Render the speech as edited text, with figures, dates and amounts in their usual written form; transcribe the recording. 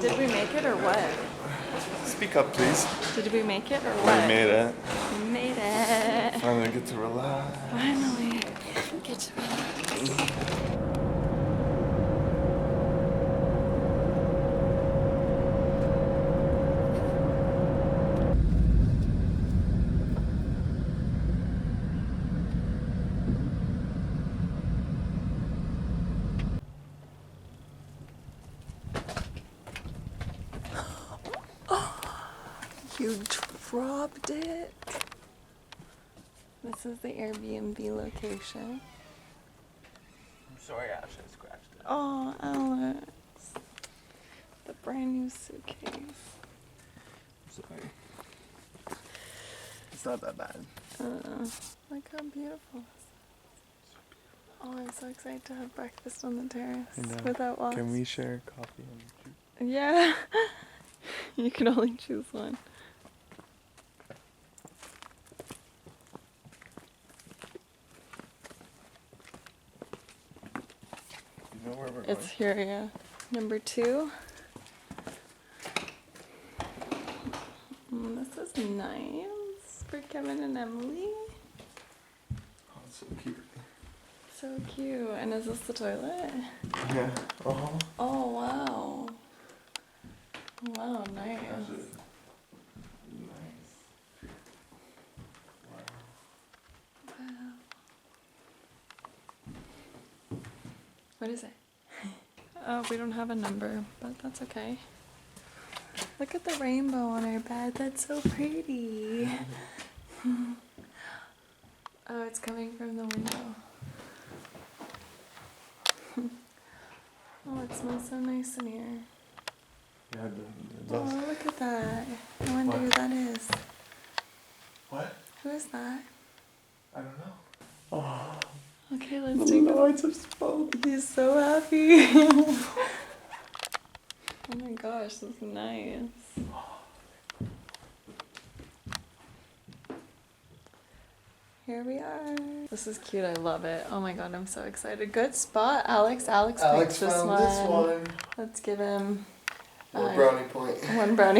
Did we make it or what? Speak up, please. Did we make it or what? We made it. We made it. Finally get to relax. Finally. Get to relax. You dropped it. This is the Airbnb location. I'm sorry, Ash, I scratched it. Oh, Alex. The brand new suitcase. Sorry. It's not that bad. Look how beautiful. Oh, I'm so excited to have breakfast on the terrace without walls. Can we share coffee and juice? Yeah. You can only choose one. You know where we're It's here, yeah. Number 2. This is nice for Kevin and Emily. Oh, it's so cute. So cute. And is this the toilet? Yeah. Uh-huh. Oh, wow. Wow, nice. Nice. Wow. What is it? Oh, we don't have a number, but that's okay. Look at the rainbow on our bed. That's so pretty. Oh, it's coming from the window. Oh, it smells so nice in here. Yeah, Oh, look at that. I wonder who that is. What? Who is that? I don't know. Oh. Okay, let's The take a lights have spoke. He's so happy. Oh my gosh, this is nice. Here we are. This is cute. I love it. Oh my god, I'm so excited. Good spot, Alex. Alex picked this found one. this one. Let's give him One brownie point. 1 brownie